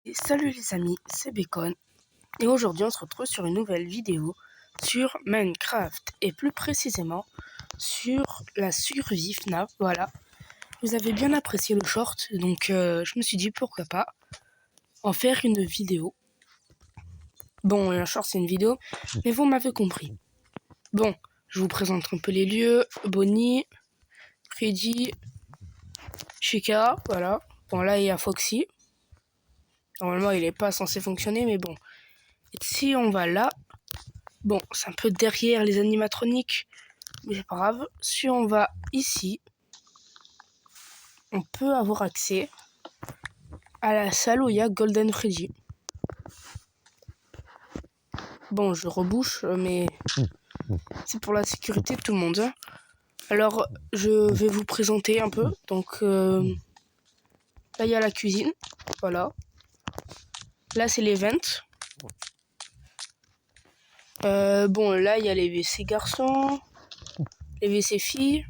Et salut les amis, c'est Bacon et aujourd'hui on se retrouve sur une nouvelle vidéo sur Minecraft et plus précisément sur la survie FNAF. Voilà, vous avez bien apprécié le short donc je me suis dit pourquoi pas en faire une vidéo. Bon, un short c'est une vidéo mais vous m'avez compris. Bon, je vous présente un peu les lieux. Bonnie, Freddy, Chica, voilà. Bon là il y a Foxy. Normalement il est pas censé fonctionner mais bon. Et si on va là, bon, c'est un peu derrière les animatroniques, mais c'est pas grave. Si on va ici, on peut avoir accès à la salle où il y a Golden Freddy. Bon, je rebouche, mais c'est pour la sécurité de tout le monde. Alors, je vais vous présenter un peu. Donc, là, il y a la cuisine. Voilà. Là, c'est l'event. Bon, là, il y a les WC garçons, les WC filles.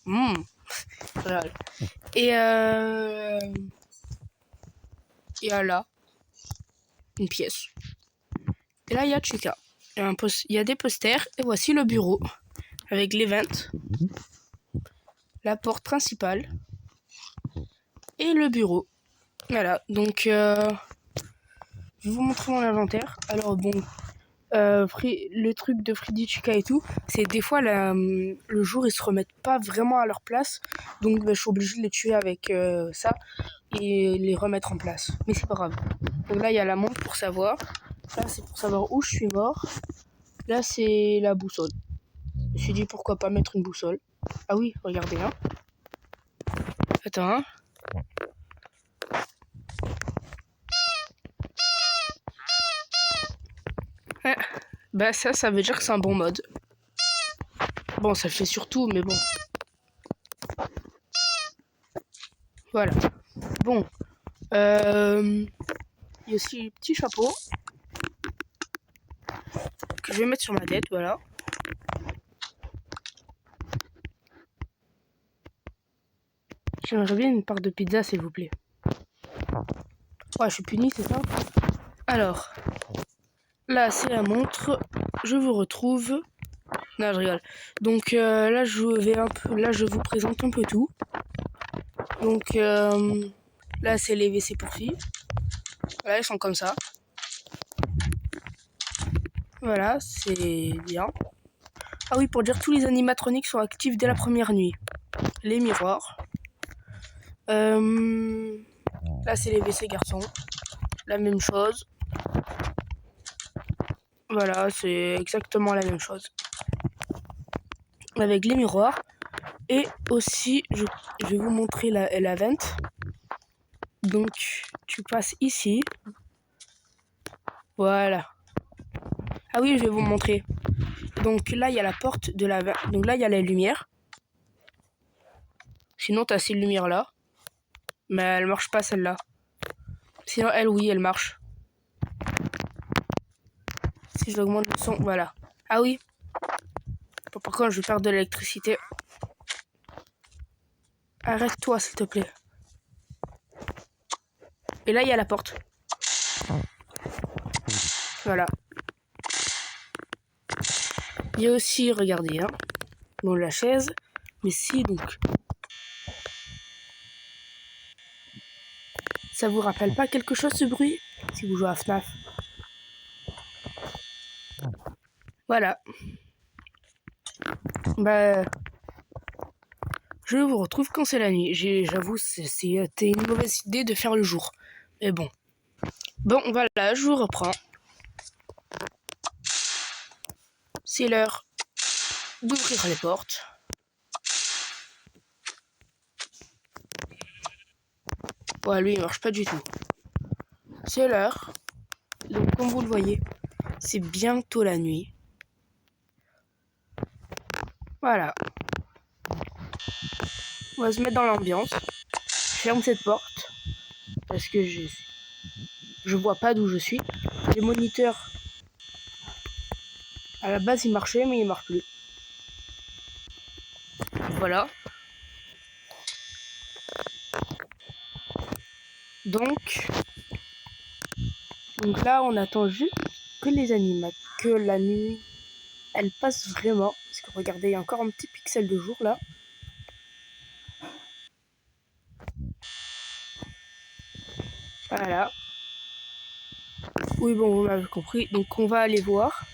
Voilà. Et il y a là une pièce. Et là, il y a Chica. Il y a des posters. Et voici le bureau avec l'event, la porte principale et le bureau. Voilà, donc je vais vous montrer mon inventaire. Alors bon, le truc de Freddy, Chica et tout, c'est des fois le jour ils se remettent pas vraiment à leur place. Donc je suis obligé de les tuer avec ça et les remettre en place. Mais c'est pas grave. Donc là, il y a la montre pour savoir. Là, c'est pour savoir où je suis mort. Là, c'est la boussole. Je me suis dit pourquoi pas mettre une boussole. Ah oui, regardez là. Attends. Hein. Ah, bah ça veut dire que c'est un bon mode. Bon, ça le fait surtout, mais bon. Voilà. Bon. Il y a aussi le petit chapeau que je vais mettre sur ma tête, voilà. J'aimerais bien une part de pizza, s'il vous plaît. Ouais, je suis puni, c'est ça? Alors, là, c'est la montre. Je vous retrouve. Non, je rigole. Donc là, je vous présente un peu tout. Donc là, c'est les WC pour filles. Voilà, ils sont comme ça. Voilà, c'est bien. Ah oui, pour dire tous les animatroniques sont actifs dès la première nuit. Les miroirs. Là, c'est les WC garçons. La même chose. Voilà, c'est exactement la même chose. Avec les miroirs. Et aussi, je vais vous montrer la vente. Donc, tu passes ici. Voilà. Ah oui, je vais vous montrer. Donc là, il y a la porte de la vente. Donc là, il y a la lumière. Sinon, tu as ces lumières-là. Mais elle marche pas, celle-là. Sinon, elle, oui, elle marche. Si j'augmente le son, voilà. Ah oui. Par contre, je perds de l'électricité. Arrête-toi, s'il te plaît. Et là, il y a la porte. Voilà. Il y a aussi, regardez, hein, bon, la chaise. Mais si, donc... Ça vous rappelle pas quelque chose, ce bruit? Si vous jouez à FNAF. Voilà. Bah... Je vous retrouve quand c'est la nuit. J'avoue, c'était une mauvaise idée de faire le jour. Mais bon. Bon, voilà, je vous reprends. C'est l'heure d'ouvrir les portes. Ouais, lui, il marche pas du tout. C'est l'heure. Donc, comme vous le voyez, c'est bientôt la nuit. Voilà. On va se mettre dans l'ambiance. Je ferme cette porte. Parce que je vois pas d'où je suis. Les moniteurs, à la base, ils marchaient, mais ils marchent plus. Voilà. Donc là, on attend juste que que la nuit, elle passe vraiment. Parce que regardez, il y a encore un petit pixel de jour là. Voilà. Oui, bon, vous m'avez compris. Donc, on va aller voir.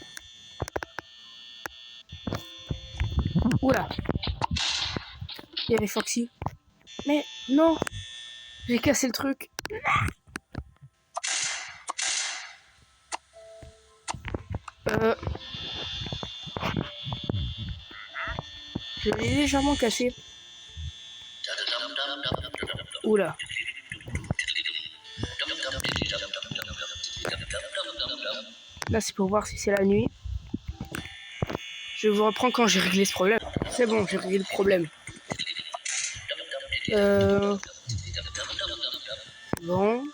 Oula. Il y avait Foxy. Mais non, j'ai cassé le truc. Je l'ai légèrement cassé. Oula. Là, c'est pour voir si c'est la nuit. Je vous reprends quand j'ai réglé ce problème. C'est bon, j'ai réglé le problème. Bon.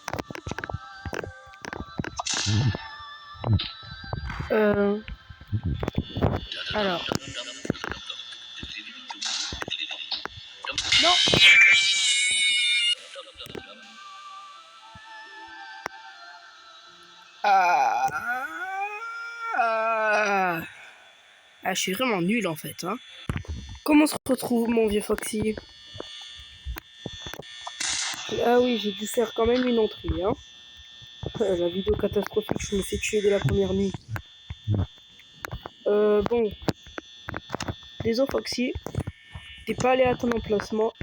Alors. Non. Je suis vraiment nul en fait. Hein. Comment se retrouve mon vieux Foxy? Ah oui, j'ai dû faire quand même une entrée. Hein. La vidéo catastrophique, je me fais tuer dès la première nuit. Bon. Désolé Foxy. T'es pas allé à ton emplacement.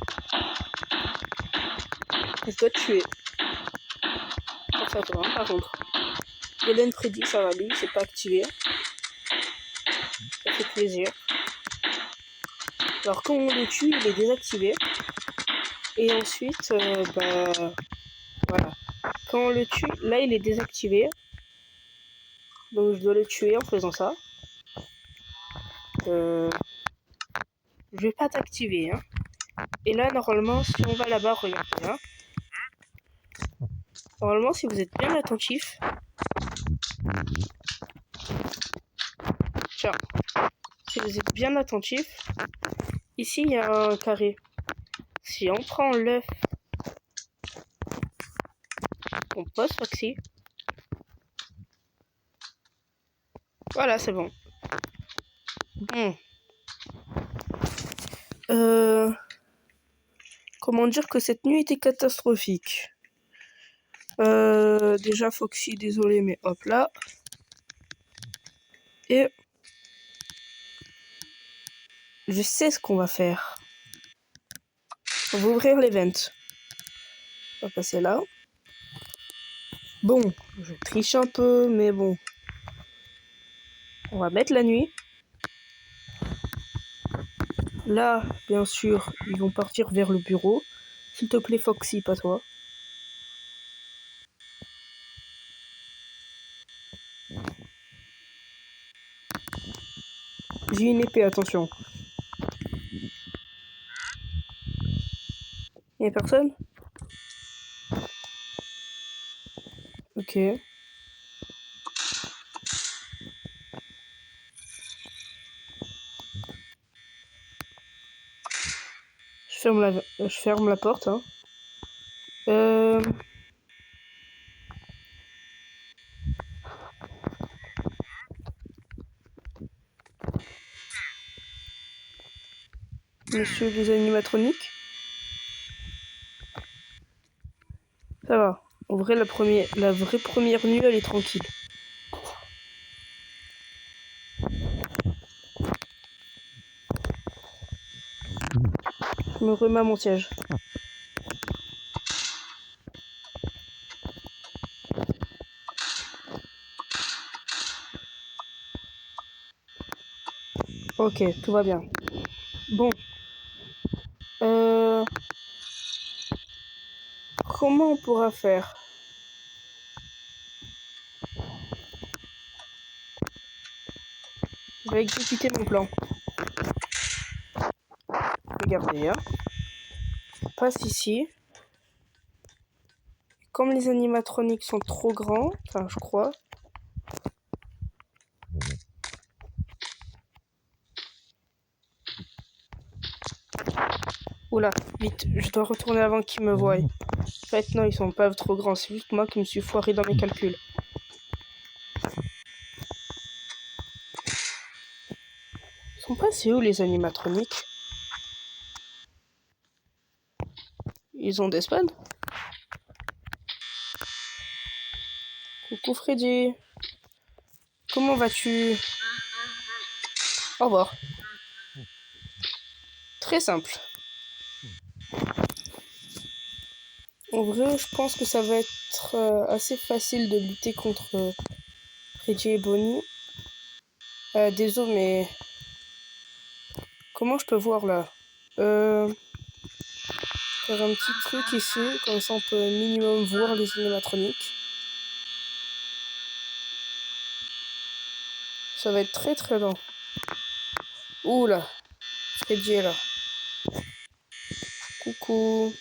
Je dois te tuer. Force à toi, hein, par contre. Hélène Freddy, ça va lui, c'est pas activé. Ça fait plaisir. Alors quand on le tue, il est désactivé. Et ensuite, voilà. Quand on le tue, là il est désactivé. Donc je dois le tuer en faisant ça. Je vais pas t'activer. Hein. Et là, normalement, si on va là-bas, regardez. Hein. Normalement, si vous êtes bien attentif. Tiens. Si vous êtes bien attentif. Ici, il y a un carré. Si on prend l'œuf, on pose Foxy. Voilà, c'est bon. Bon. Comment dire que cette nuit était catastrophique. Déjà, Foxy, désolé, mais hop là. Et je sais ce qu'on va faire. On va ouvrir l'event. On va passer là. Bon, je triche un peu, mais bon. On va mettre la nuit. Là, bien sûr, ils vont partir vers le bureau. S'il te plaît, Foxy, pas toi. J'ai une épée, attention. Il n'y a personne? Ok. Je ferme la porte. Hein. Monsieur les animatroniques? Ça va. En vrai, la vraie première nuit, elle est tranquille. Je me remets à mon siège. Ok, tout va bien. Bon. Comment on pourra faire? Je vais exécuter mon plan. Regardez, hein. On passe ici. Comme les animatroniques sont trop grands, enfin je crois. Oula, vite, je dois retourner avant qu'ils me voient. fait, non, ils sont pas trop grands. C'est juste moi qui me suis foiré dans mes calculs. Ils sont passés où, les animatroniques? Ils ont des spawns? Coucou Freddy. Comment vas-tu? Au revoir. Très simple. En vrai, je pense que ça va être assez facile de lutter contre Freddy et Bonnie. Désolé, mais... Comment je peux voir là? Faire un petit truc ici, comme ça on peut minimum voir les animatroniques. Ça va être très très lent. Ouh là, Freddy est là. Coucou.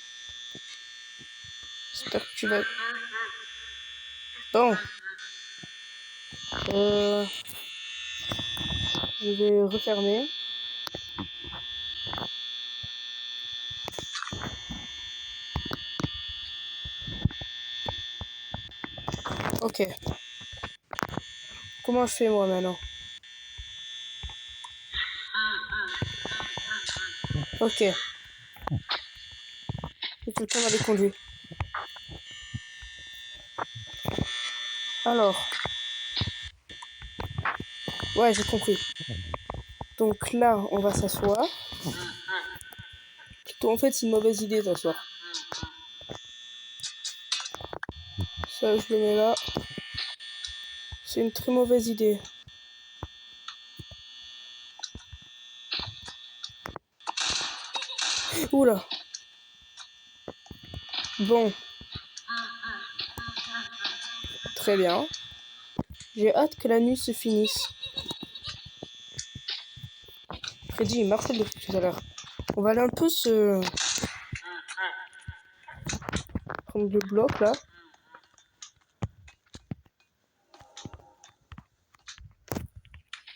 J'espère que tu vas... Bon. Je vais refermer. Ok. Comment je fais moi maintenant? Ok. C'est tout le temps dans les conduits. Alors. Ouais, j'ai compris. Donc là, on va s'asseoir. Plutôt, en fait, c'est une mauvaise idée d'asseoir. Ça, je le mets là. C'est une très mauvaise idée. Oula. Bon. Très bien. J'ai hâte que la nuit se finisse. Freddy, il marche depuis tout à l'heure. On va aller un peu se... prendre le bloc, là.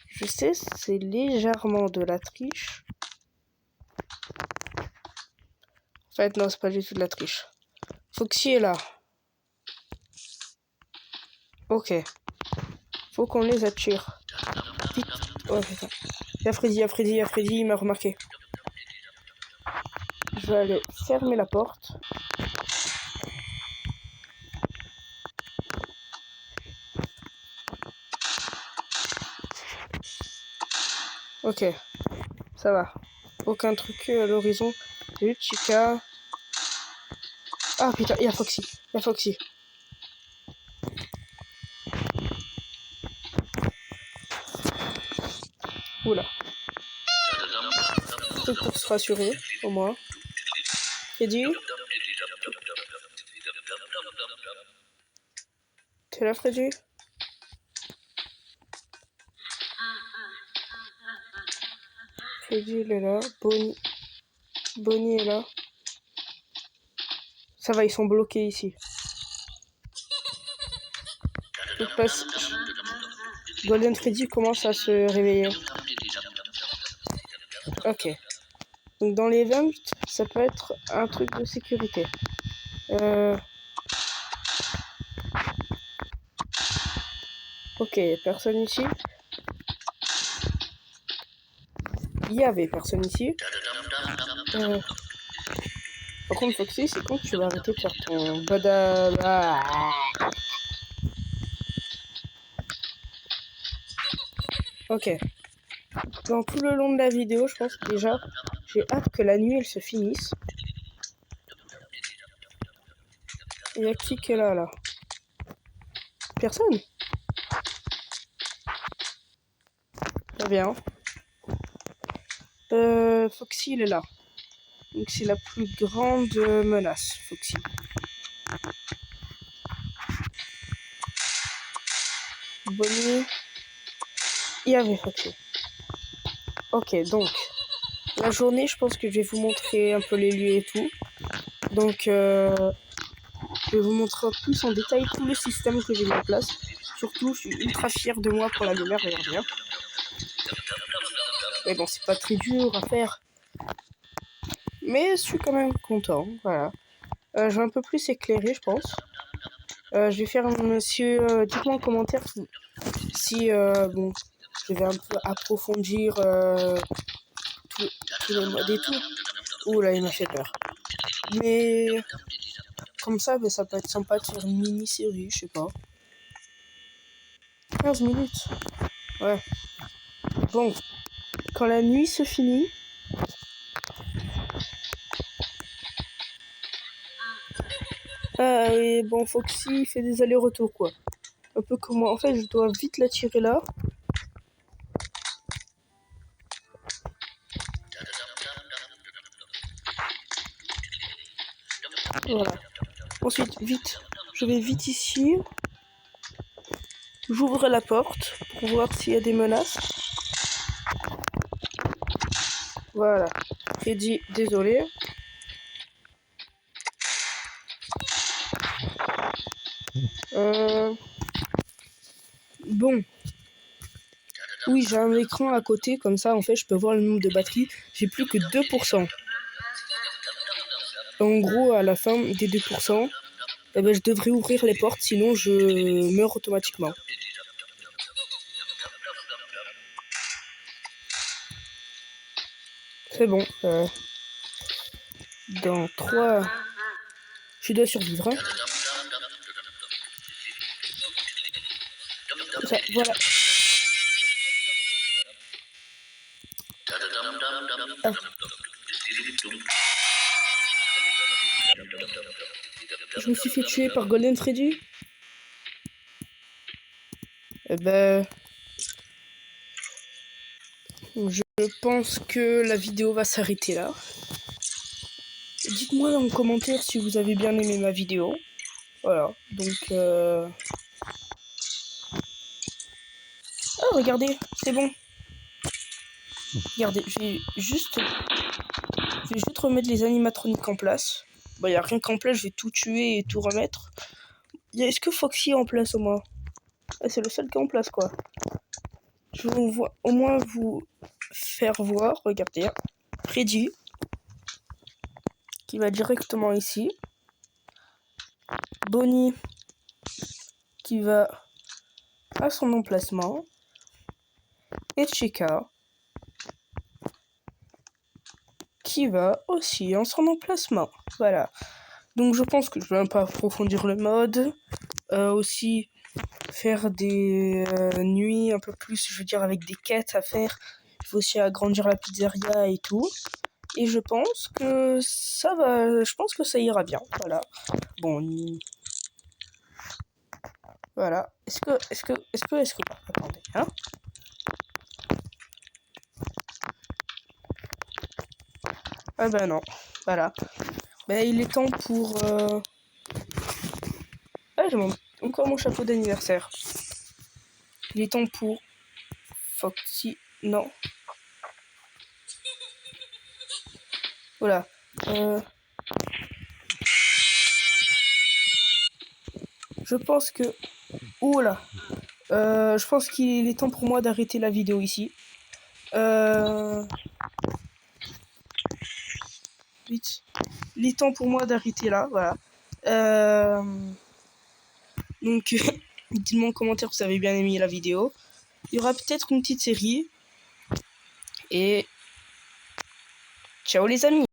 Je sais, c'est légèrement de la triche. En fait, non, c'est pas du tout de la triche. Foxy est là. Ok. Faut qu'on les attire. Vite. Oh putain. Y'a Freddy, il m'a remarqué. Je vais aller fermer la porte. Ok. Ça va. Aucun truc à l'horizon. Salut Chica. Ah putain, y'a Foxy. Oula. Truc pour se rassurer, au moins. Freddy? T'es là, Freddy? Freddy, il est là. Bonnie est là. Ça va, ils sont bloqués ici. Golden Freddy commence à se réveiller. Ok. Donc dans les vents, ça peut être un truc de sécurité. Ok, personne ici. Il y avait personne ici. Par contre, Foxy, c'est quand tu vas arrêter de faire ton bada... Ok. Dans tout le long de la vidéo, je pense que déjà, j'ai hâte que la nuit, elle se finisse. Il y a qui est là? Personne? Très bien. Foxy, il est là. Donc c'est la plus grande menace, Foxy. Bonnie. Il y avait Foxy. Ok, donc, la journée, je pense que je vais vous montrer un peu les lieux et tout. Donc, je vais vous montrer plus en détail tout le système que j'ai mis en place. Surtout, je suis ultra fier de moi pour la lumière, regardez bien. Mais bon, c'est pas très dur à faire. Mais je suis quand même content, voilà. Je vais un peu plus éclairer, je pense. Je vais faire monsieur. Dites-moi en commentaire si bon, je vais un peu approfondir tout, tout le mode et tout. Ouh là, il m'a fait peur. Mais comme ça, ben, ça peut être sympa de faire une mini-série, je sais pas. 15 minutes. Ouais. Bon, quand la nuit se finit, et bon, Foxy fait des allers-retours, quoi. Un peu comme moi. En fait, je dois vite la tirer là. Voilà. Ensuite, vite. Je vais vite ici. J'ouvre la porte pour voir s'il y a des menaces. Voilà. J'ai dit désolé. Bon. Oui, j'ai un écran à côté, comme ça, en fait, je peux voir le nombre de batteries. J'ai plus que 2%. En gros, à la fin des 2%, eh ben, je devrais ouvrir les portes, sinon je meurs automatiquement. C'est bon. Dans 3... Je dois survivre. Hein. Ça, voilà. Ah. Je me suis fait tuer par Golden Freddy. Eh ben... Je pense que la vidéo va s'arrêter là. Dites-moi en commentaire si vous avez bien aimé ma vidéo. Voilà, donc... Ah, regardez, c'est bon. Regardez, je vais juste remettre les animatroniques en place. Bon, il n'y a rien qu'en place, je vais tout tuer et tout remettre. Est-ce que Foxy est en place au moins? Ah, c'est le seul qui est en place, quoi. Je vais au moins vous faire voir, regardez. Freddy, qui va directement ici. Bonnie, qui va à son emplacement. Et Chica, qui va aussi en son emplacement. Voilà. Donc je pense que je vais un peu approfondir le mode. Aussi faire des nuits un peu plus, je veux dire, avec des quêtes à faire. Il faut aussi agrandir la pizzeria et tout. Et je pense que ça va, je pense que ça ira bien. Voilà. Bon. Voilà. Est-ce que... Attendez, hein. Ah ben non. Voilà. Ben il est temps pour... Ah, j'ai encore mon chapeau d'anniversaire. Il est temps pour... Foxy... Non. Voilà. Je pense que... Oula. Je pense qu'il est temps pour moi d'arrêter la vidéo ici. Vite. Il est temps pour moi d'arrêter là, voilà. Donc, dites-moi en commentaire si vous avez bien aimé la vidéo. Il y aura peut-être une petite série. Et ciao les amis!